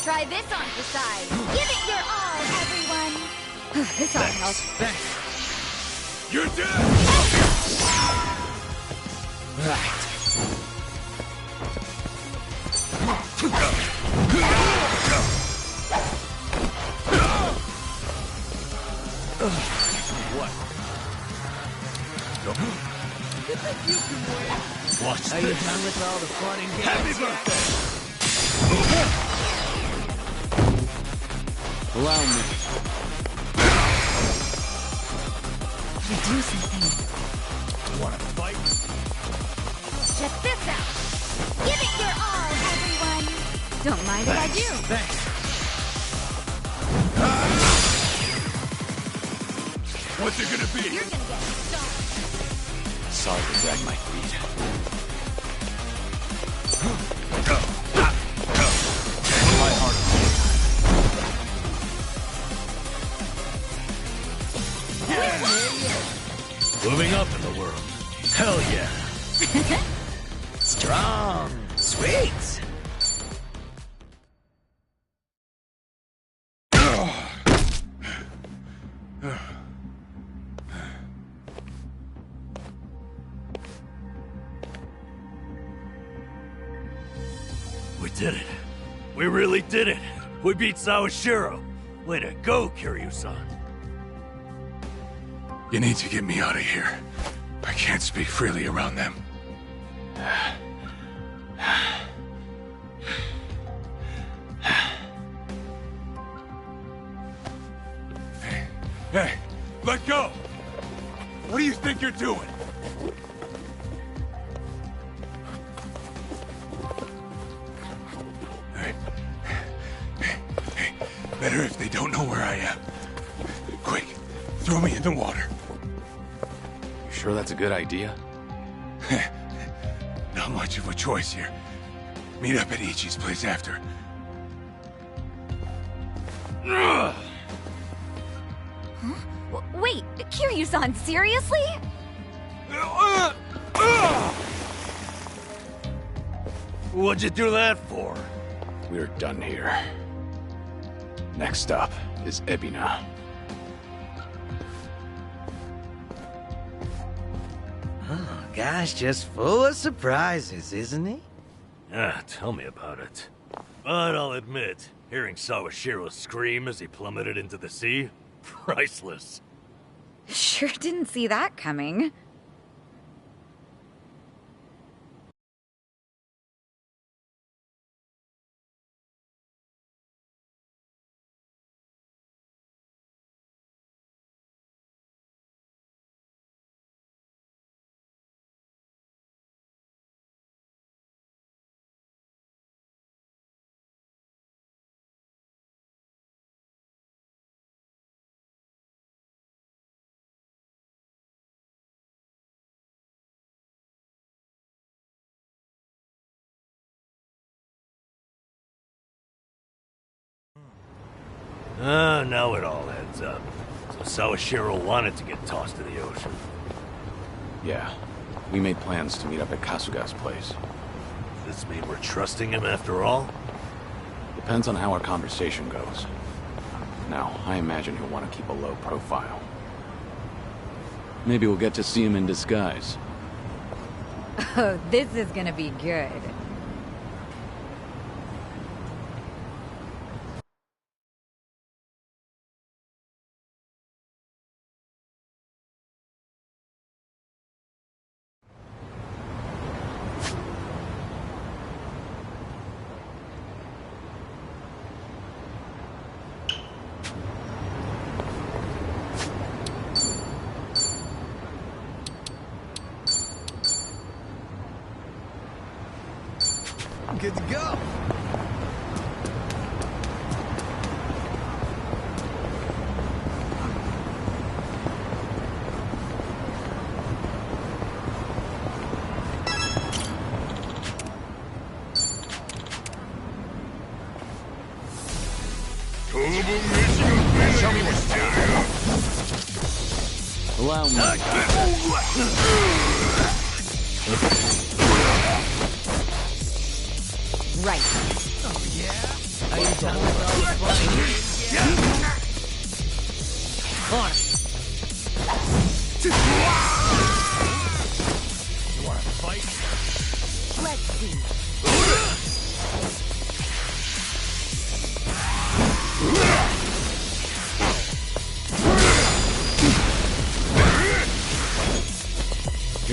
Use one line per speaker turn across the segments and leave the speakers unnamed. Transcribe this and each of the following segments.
Try this on the side. Give it your all, everyone. This ought to help.
Thanks.
You're dead!
Right. What? You think you can win?
Watch
Are you done with all the fun and games?
Happy birthday!
Allow me.
You do something.
Wanna fight?
Check this out. Give it your all, everyone. Don't mind if I do.
Thanks.
What's it gonna be?
You're gonna get stoned.
Sorry to drag my feet. My heart.
Moving up in the world. Hell yeah.
Strong. Sweet.
We did it. We really did it. We beat Sawashiro. Way to go, Kiryu-san. You need to get me out of here. I can't speak freely around them. Hey, let go! What do you think you're doing? Hey, better if they don't know where I am. Quick, throw me in the water.
You sure that's a good idea?
Not much of a choice here. Meet up at Ichi's place after.
Wait, Kiryu-san, seriously?
What'd you do that for?
We're done here. Next up is Ebina.
Oh, gosh, just full of surprises, isn't he?
Ah, tell me about it. But I'll admit, hearing Sawashiro scream as he plummeted into the sea, priceless.
Sure didn't see that coming.
Now it all adds up. So Sawashiro wanted to get tossed to the ocean.
Yeah, we made plans to meet up at Kasuga's place.
Does this mean we're trusting him after all?
Depends on how our conversation goes. Now, I imagine he'll want to keep a low profile. Maybe we'll get to see him in disguise.
Oh, this is gonna be good.
Good to go.
Show me what's down.
Allow me.
Right.
Oh, yeah? Are you done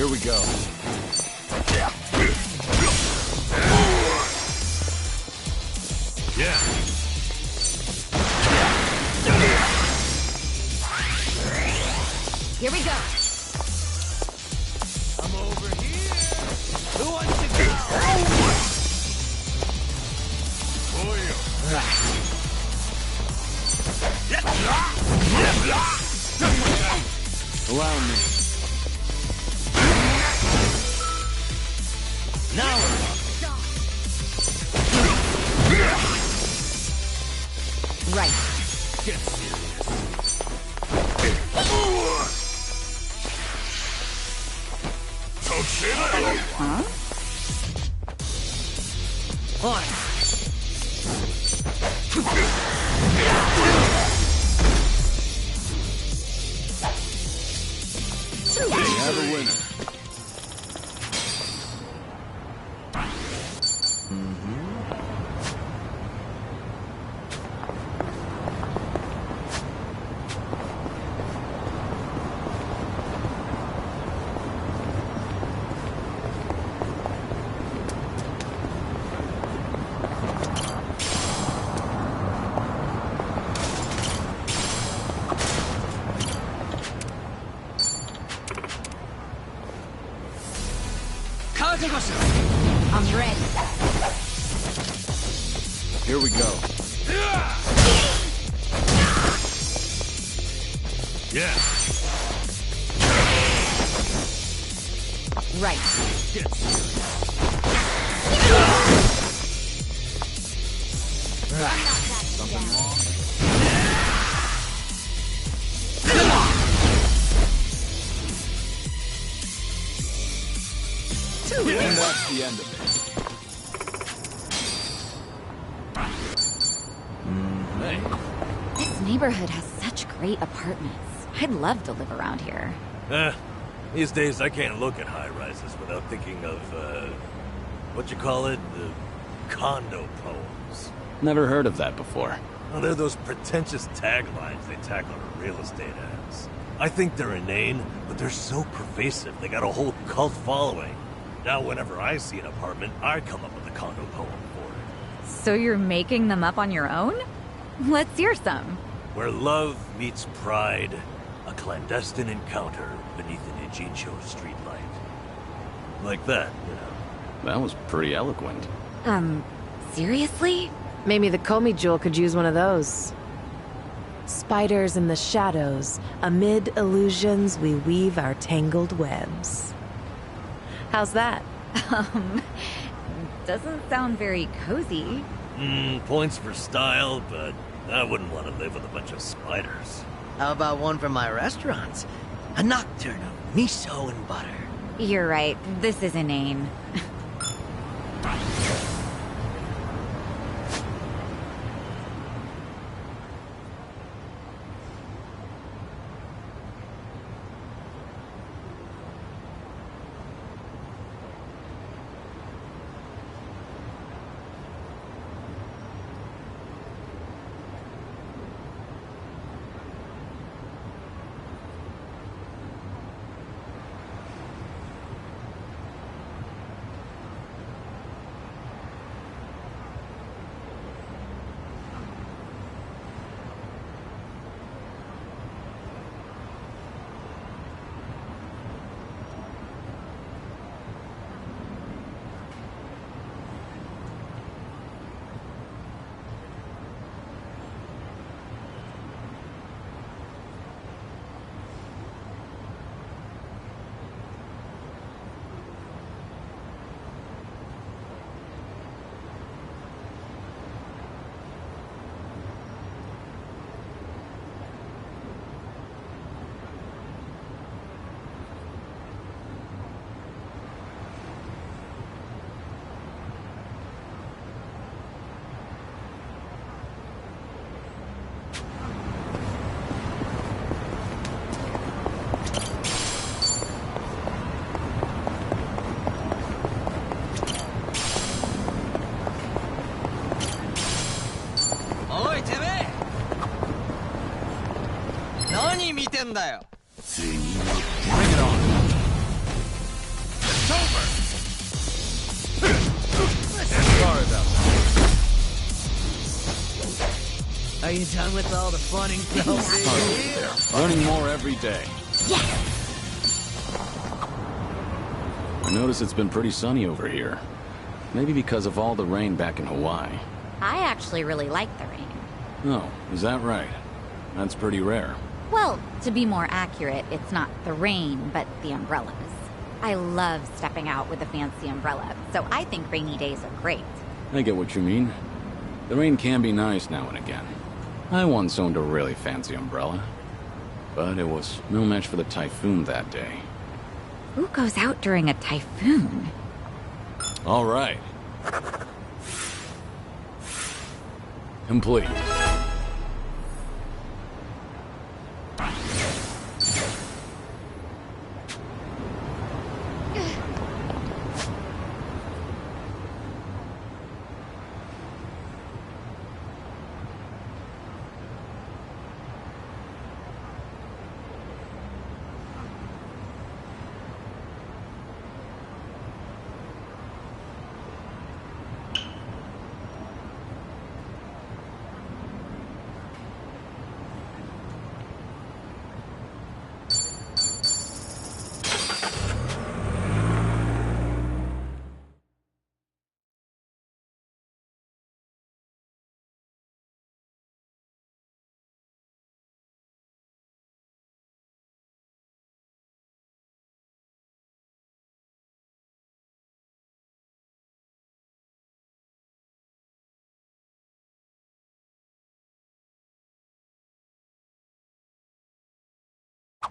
Here we go.
Yeah.
Here we go.
I'm over here. Who wants to go?
Allow me.
Now we're
Right.
Get serious. Don't say that!
Huh?
on.
We have a winner.
I'm ready.
Here we go.
Yeah.
Right.
Get serious.
Something wrong? And that's the end of it. Hey,
This neighborhood has such great apartments. I'd love to live around here.
These days I can't look at high-rises without thinking of, what you call it? The condo poems.
never heard of that before.
Well, they're those pretentious taglines they tack on real estate ads. I think they're inane, but they're so pervasive, they got a whole cult following. Now whenever I see an apartment, I come up with a condo poem for it.
So you're making them up on your own? Let's hear some.
Where love meets pride, a clandestine encounter beneath an Ijincho streetlight. Like that, you know.
That was pretty eloquent.
Seriously?
Maybe the Komi Jewel could use one of those. Spiders in the shadows, amid illusions we weave our tangled webs. How's that?
Doesn't sound very cozy.
Points for style, but I wouldn't want to live with a bunch of spiders.
How about one from my restaurants? A nocturne of miso and butter.
You're right, this is inane.
Oi, てめえ! 何見てんだよ?
Bring it on.
Are you done with all the fun and
Hardly there. Learning more every day.
Yes!
I notice it's been pretty sunny over here. Maybe because of all the rain back in Hawaii.
I actually really like the rain.
Oh, is that right? That's pretty rare.
Well, to be more accurate, it's not the rain, but the umbrellas. I love stepping out with a fancy umbrella, so I think rainy days are great.
I get what you mean. The rain can be nice now and again. I once owned a really fancy umbrella. But it was no match for the typhoon that day.
Who goes out during a typhoon?
All right. Complete.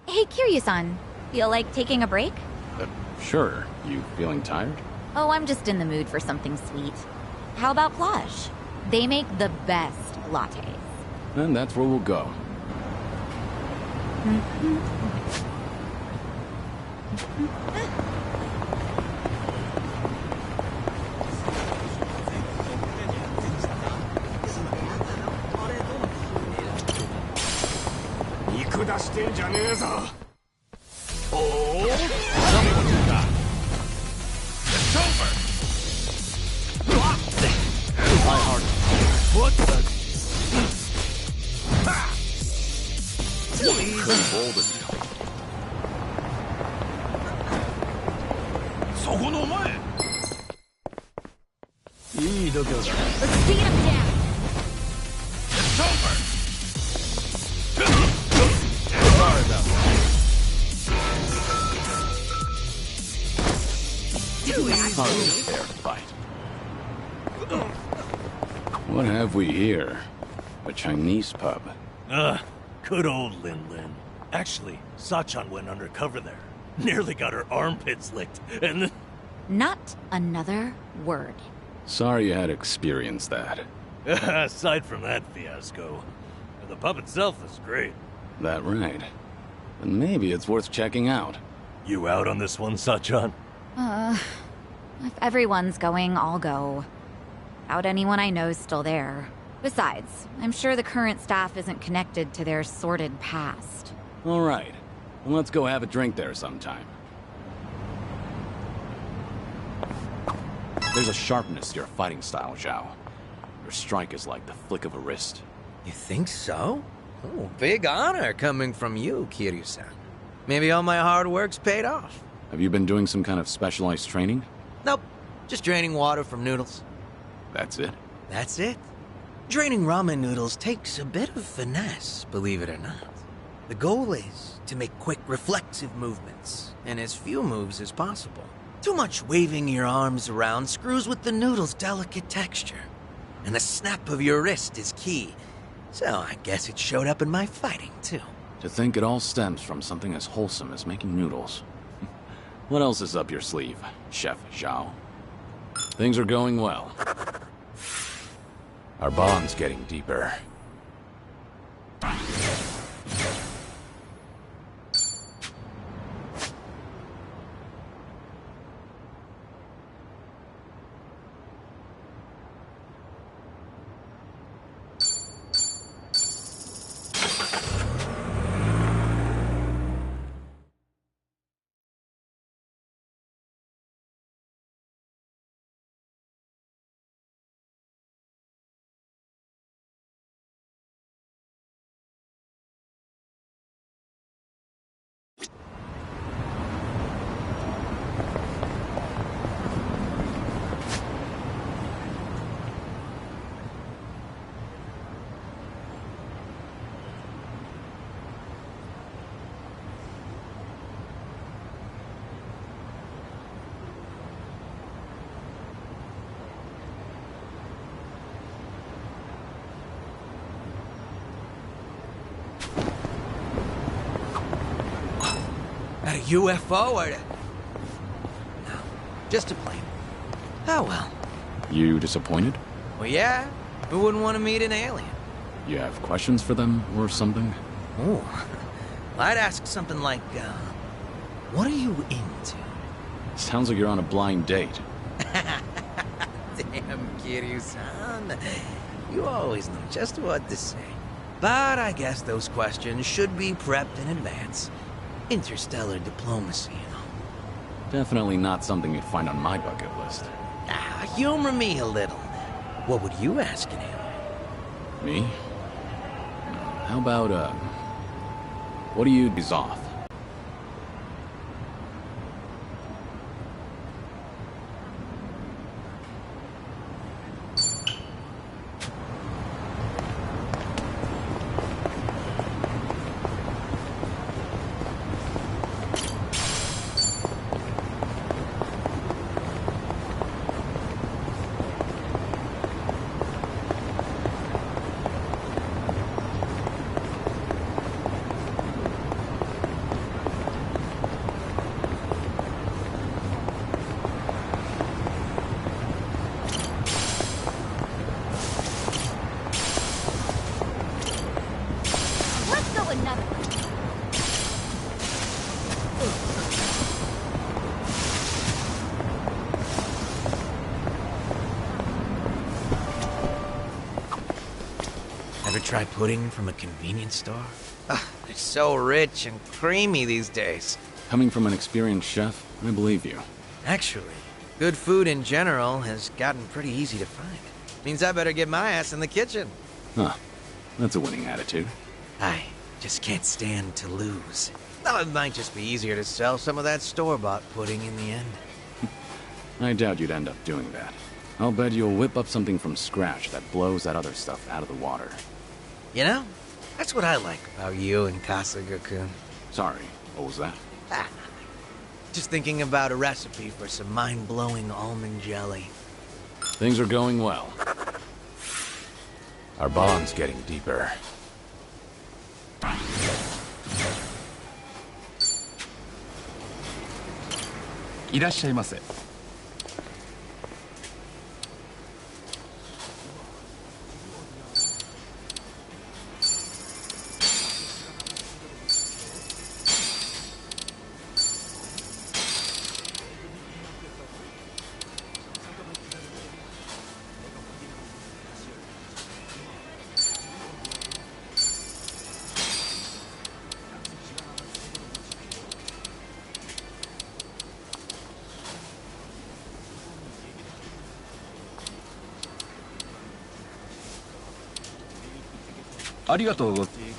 Hey, Kiryu-san. Feel like taking a break?
Sure. You feeling tired?
Oh, I'm just in the mood for something sweet. How about Plage? They make the best lattes.
Then that's where we'll go.
Let's beat him down!
Hardly a fair fight. What have we here? A Chinese pub.
Good old Lin Lin. Actually, Sachan went undercover there. Nearly got her armpits licked, and then...
Not another word.
Sorry you had experienced that.
Aside from that fiasco, the pub itself is great.
That right. And maybe it's worth checking out.
You out on this one, Sachan?
If everyone's going, I'll go. Doubt anyone I know's still there. Besides, I'm sure the current staff isn't connected to their sordid past.
All right. Well, let's go have a drink there sometime. There's a sharpness to your fighting style, Zhao. Your strike is like the flick of a wrist.
You think so? Oh, big honor coming from you, Kiryu-san. Maybe all my hard work's paid off.
Have you been doing some kind of specialized training?
Nope, just draining water from noodles.
That's it?
That's it. Draining ramen noodles takes a bit of finesse, believe it or not. The goal is to make quick, reflexive movements, and as few moves as possible. Too much waving your arms around screws with the noodle's delicate texture. And the snap of your wrist is key. So I guess it showed up in my fighting, too.
To think it all stems from something as wholesome as making noodles. What else is up your sleeve, Chef Zhao? Things are going well. Our bond's getting deeper.
UFO or... No, just a plane. Oh well.
You disappointed?
Well, yeah. Who wouldn't want to meet an alien?
You have questions for them or something?
Oh, I'd ask something like, what are you into?
Sounds like you're on a blind date.
Damn, Kiryu-san. You always know just what to say. But I guess those questions should be prepped in advance. Interstellar diplomacy, you know.
Definitely not something you'd find on my bucket list.
Ah, humor me a little. What would you ask an alien?
Me? How about, what do you do off?
Let's go another.
Ever try pudding from a convenience store? Ugh, they're so rich and creamy these days.
Coming from an experienced chef, I believe you.
Actually, good food in general has gotten pretty easy to find. Means I better get my ass in the kitchen.
Huh. That's a winning attitude.
I just can't stand to lose. Though it might just be easier to sell some of that store-bought pudding in the end.
I doubt you'd end up doing that. I'll bet you'll whip up something from scratch that blows that other stuff out of the water.
You know, that's what I like about you and Kasuga-kun.
Sorry, what was that?
Ah, just thinking about a recipe for some mind-blowing almond jelly.
Things are going well. Our bond's getting deeper.
いらっしゃいませ。ありがとうございます。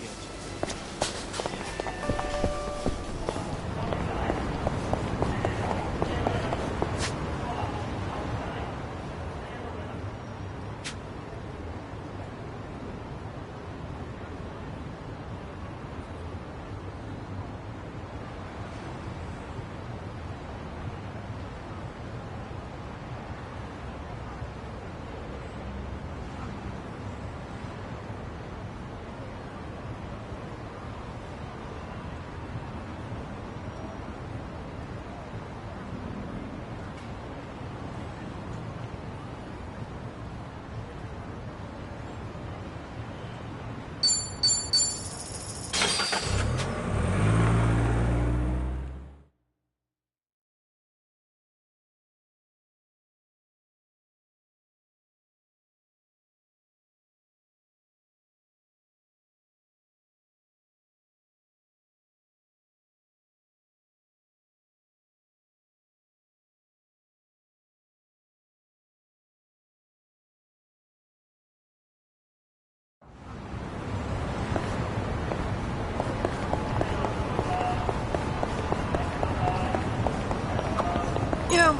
You know,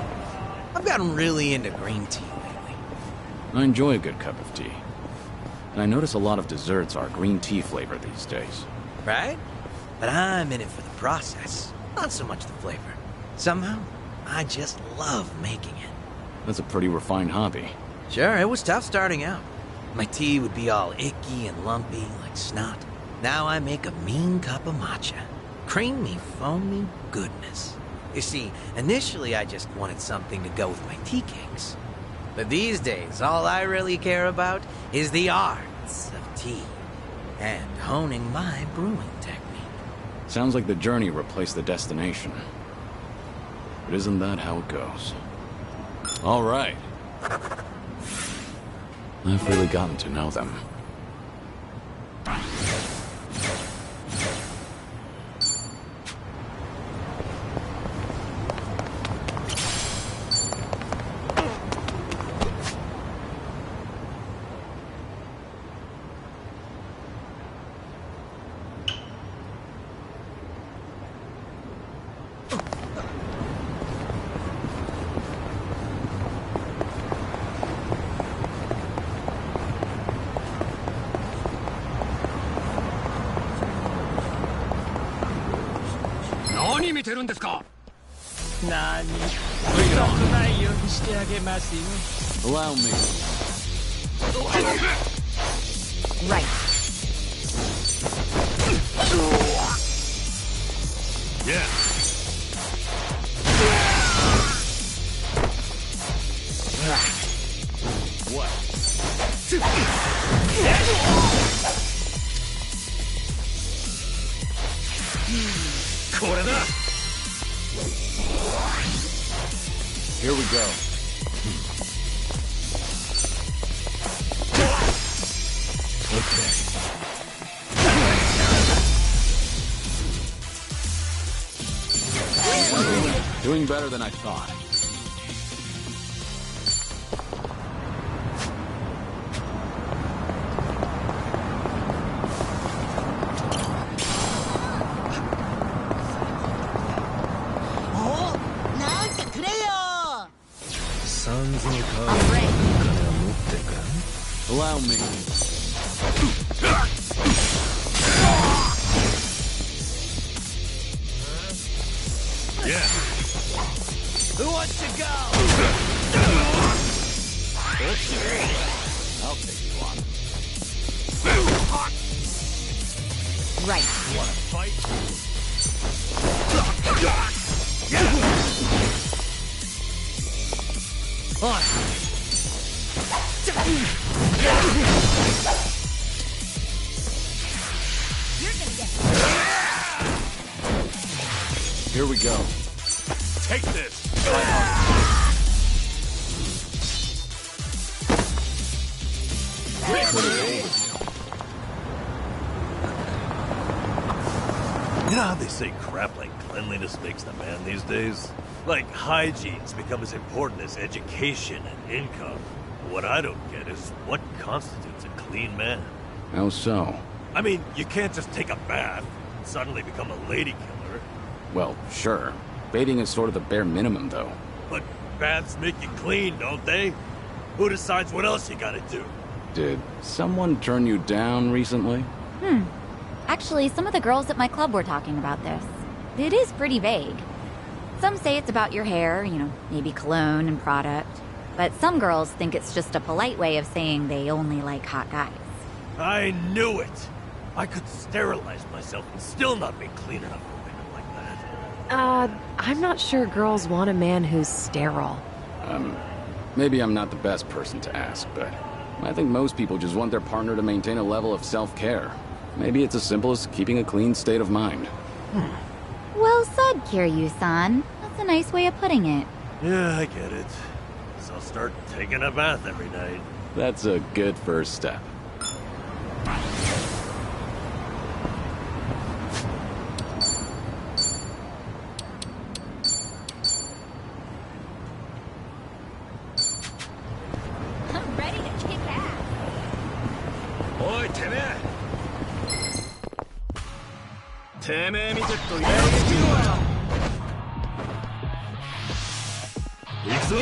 I've gotten really into green tea lately.
I enjoy a good cup of tea. And I notice a lot of desserts are green tea flavor these days.
Right? But I'm in it for the process, not so much the flavor. Somehow, I just love making it.
That's a pretty refined hobby.
Sure, it was tough starting out. My tea would be all icky and lumpy, like snot. Now I make a mean cup of matcha. creamy, foamy goodness. You see, initially I just wanted something to go with my tea cakes. But these days, all I really care about is the arts of tea and honing my brewing technique.
Sounds like the journey replaced the destination. But isn't that how it goes? All right. I've really gotten to know them. Allow me.
Right.
Yeah.
What? Here we go. Doing better than I thought. Allow me.
Yeah.
Who wants to go?
I'll take you on.
Right.
Wanna fight?
Here we go.
Take this. You know how they say crap like cleanliness makes the man these days? Like hygiene's become as important as education and income. What I don't get is what constitutes a clean man.
How so?
I mean, you can't just take a bath and suddenly become a lady killer.
Well, sure. Bathing is sort of the bare minimum, though.
But baths make you clean, don't they? Who decides what else you gotta do?
Did someone turn you down recently?
Actually, some of the girls at my club were talking about this. It is pretty vague. Some say it's about your hair, you know, maybe cologne and product. But some girls think it's just a polite way of saying they only like hot guys.
I knew it! I could sterilize myself and still not be clean enough for women like that.
I'm not sure girls want a man who's sterile.
Maybe I'm not the best person to ask, but I think most people just want their partner to maintain a level of self-care. Maybe it's as simple as keeping a clean state of mind.
Well said, Kiryu-san. That's a nice way of putting it.
Yeah, I get it. So I'll start taking a bath every night.
That's a good first step.
I'm ready to kick ass.
おい、てめえ！てめえ見てっとやる気は行くぞ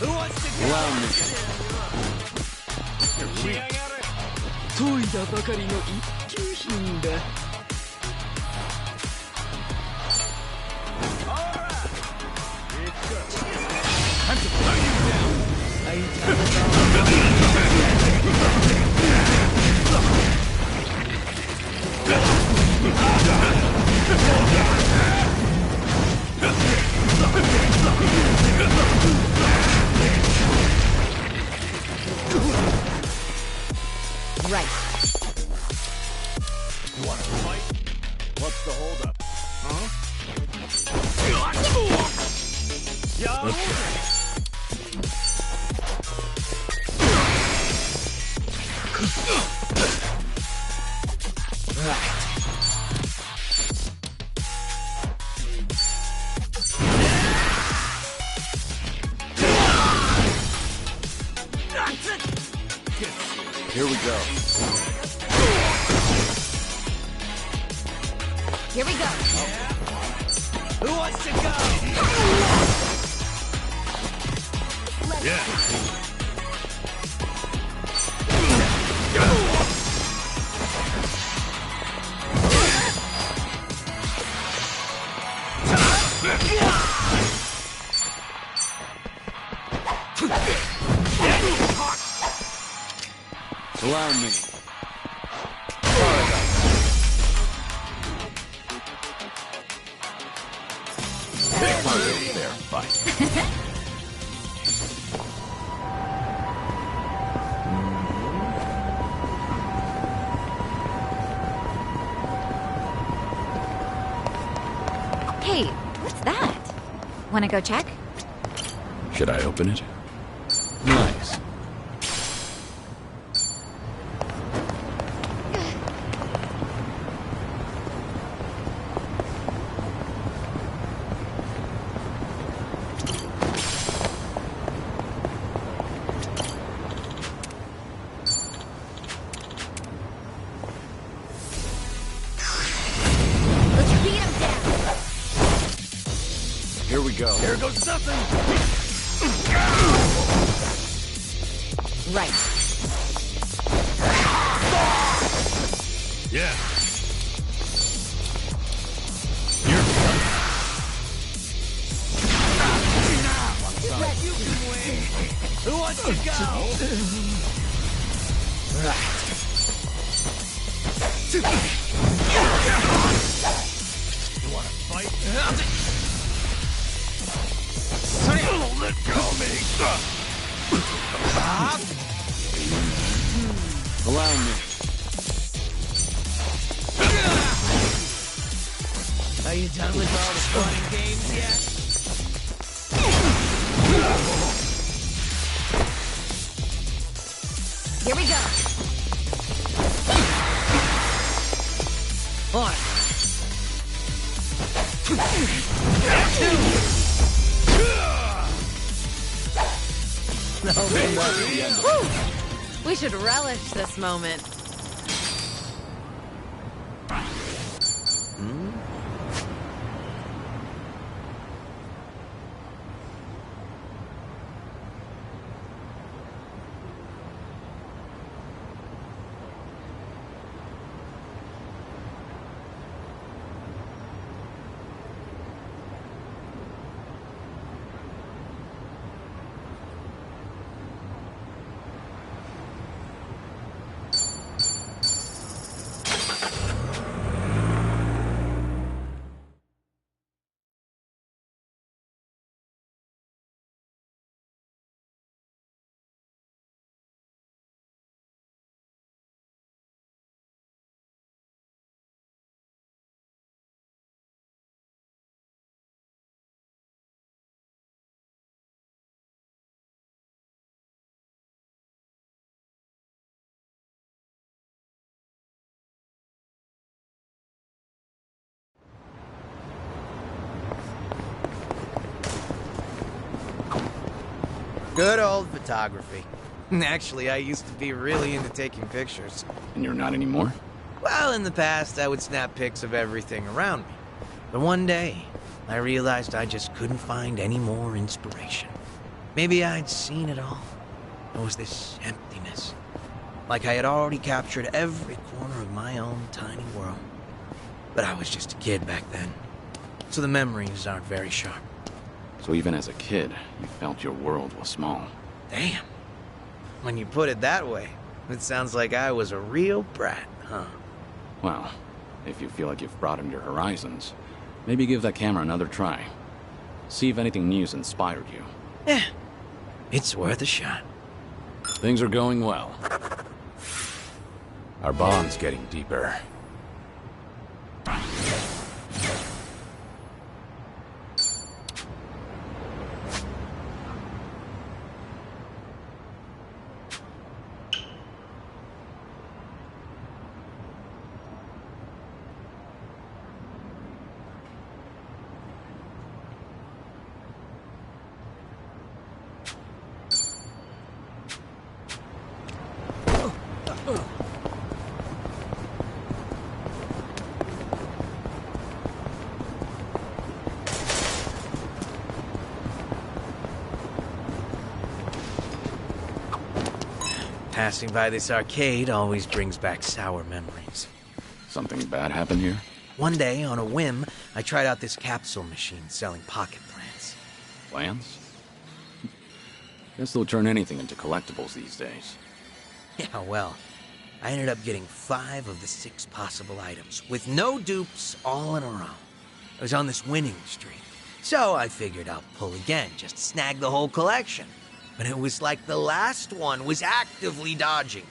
Who wants to go?
Allow me.
研いだばかりの一級品だ。
Right.
You wanna fight? What's the holdup? Huh?
Here we go.
Here we go.
Who wants to go?
Yeah.
Allow me. There, fight.
Hey, what's that? Wanna go check?
Should I open it? Nice.
Let's beat him down.
Here we go.
Here goes nothing.
Right.
Yeah. You're Who wants to go? You wanna fight? Let go of me.
Allow me.
Are you done with all the fun and games yet?
Here we go.
One.
We should relish this moment.
Good old photography. Actually, I used to be really into taking pictures.
And you're not anymore?
Well, in the past, I would snap pics of everything around me. But one day, I realized I just couldn't find any more inspiration. Maybe I'd seen it all. There was this emptiness. Like I had already captured every corner of my own tiny world. But I was just a kid back then. So the memories aren't very sharp.
So even as a kid, you felt your world was small.
Damn. When you put it that way, it sounds like I was a real brat, huh?
Well, if you feel like you've broadened your horizons, maybe give that camera another try. See if anything new's inspired you.
Yeah, it's worth a shot.
Things are going well. Our bond's getting deeper.
Passing by this arcade always brings back sour memories.
Something bad happened here?
One day, on a whim, I tried out this capsule machine selling pocket plants.
Plans? Guess they'll turn anything into collectibles these days.
Yeah, well, I ended up getting 5 of the 6 possible items, with no dupes, all in a row. I was on this winning streak. So I figured I'll pull again, just to snag the whole collection. But it was like the last one was actively dodging.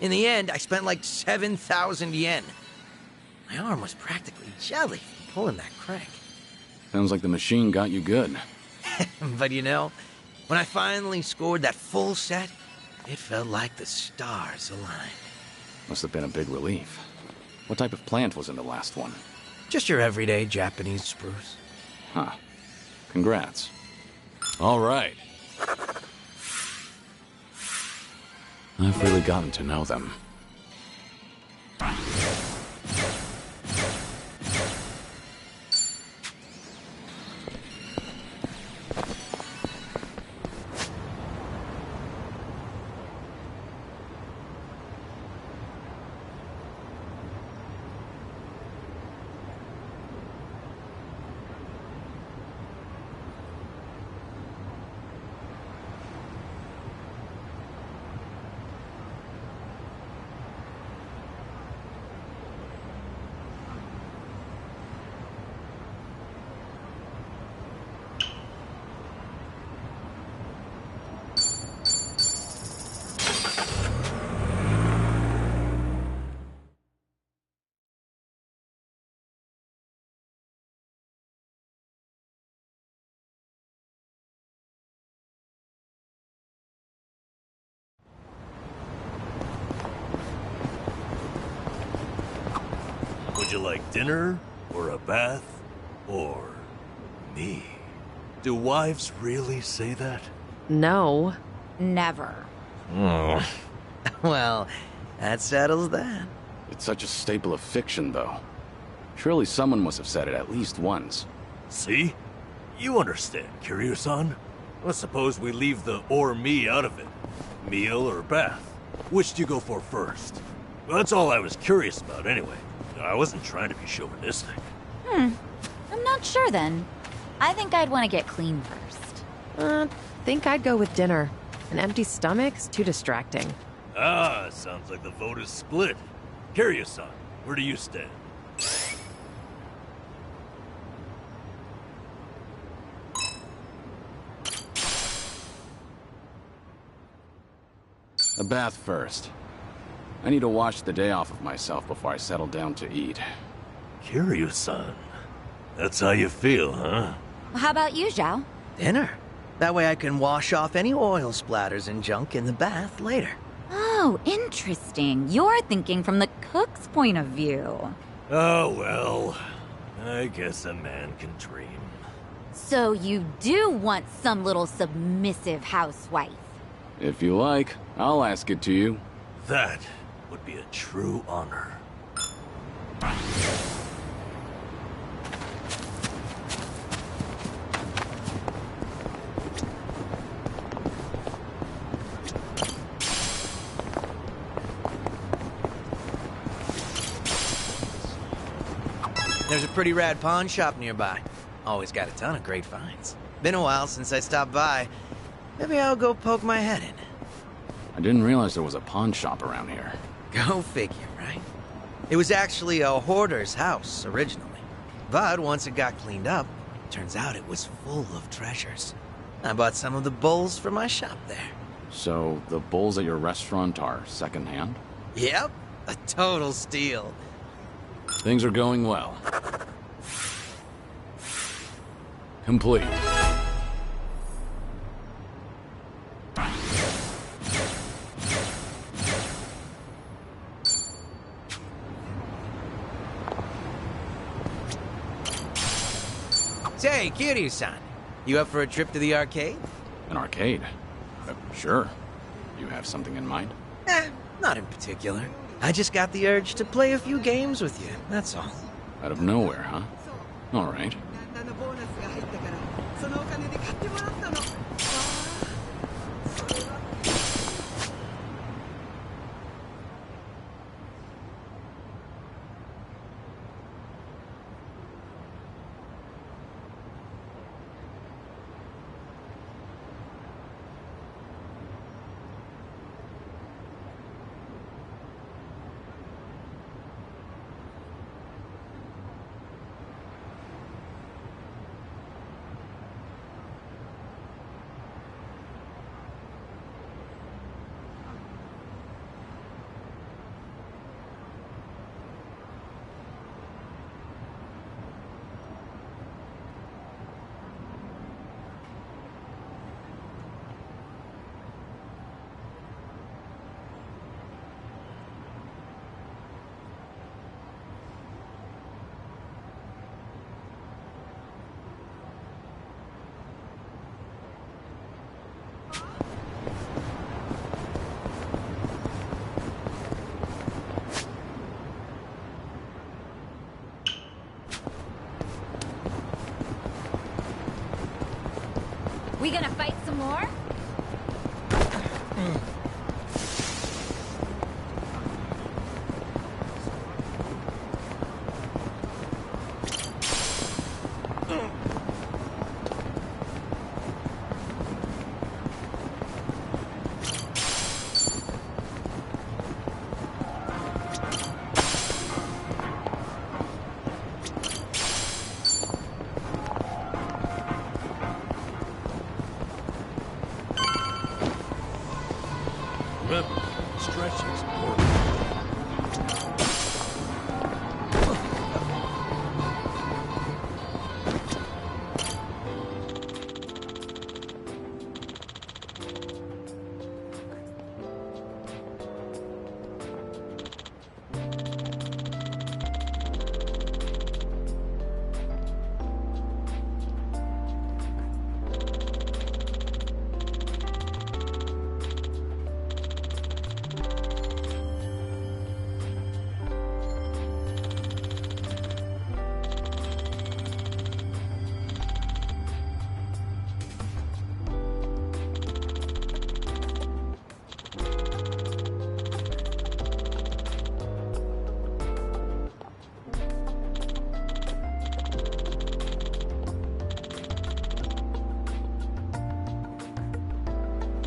In the end, I spent like 7,000 yen. My arm was practically jelly from pulling that crank.
Sounds like the machine got you good.
But you know, when I finally scored that full set, it felt like the stars aligned.
Must have been a big relief. What type of plant was in the last one?
Just your everyday Japanese spruce.
Huh. Congrats. All right. I've really gotten to know them.
Would you like dinner, or a bath, or me? Do wives really say that?
No.
Never.
Oh.
Well, that settles that.
It's such a staple of fiction, though. Surely someone must have said it at least once.
See? You understand, Kiryu-san. Let's suppose we leave the or me out of it. Meal or bath? Which do you go for first? Well, that's all I was curious about anyway. I wasn't trying to be chauvinistic.
I'm not sure then. I think I'd want to get clean first.
Think I'd go with dinner. An empty stomach's too distracting.
Ah, sounds like the vote is split. Kiryu-san, where do you stand?
A bath first. I need to wash the day off of myself before I settle down to eat.
Kiryu-san, that's how you feel, huh?
How about you, Zhao?
Dinner. That way I can wash off any oil splatters and junk in the bath later.
Oh, interesting. You're thinking from the cook's point of view.
Oh, well, I guess a man can dream.
So you do want some little submissive housewife?
If you like, I'll ask it to you.
That would be a true honor.
There's a pretty rad pawn shop nearby. Always got a ton of great finds. Been a while since I stopped by. Maybe I'll go poke my head in.
I didn't realize there was a pawn shop around here.
Go figure, right? It was actually a hoarder's house originally. But once it got cleaned up, turns out it was full of treasures. I bought some of the bowls for my shop there.
So, the bowls at your restaurant are secondhand?
Yep. A total steal.
Things are going well. Complete.
Say, Kiryu-san, you up for a trip to the arcade?
An arcade? Sure. You have something in mind?
Not in particular. I just got the urge to play a few games with you, that's all.
Out of nowhere, huh? All right.
旦那のボーナスが入ったからそのお金で買ってもらったの。
We gonna fight some more?
Remember, stretching's important.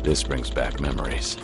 This brings back memories.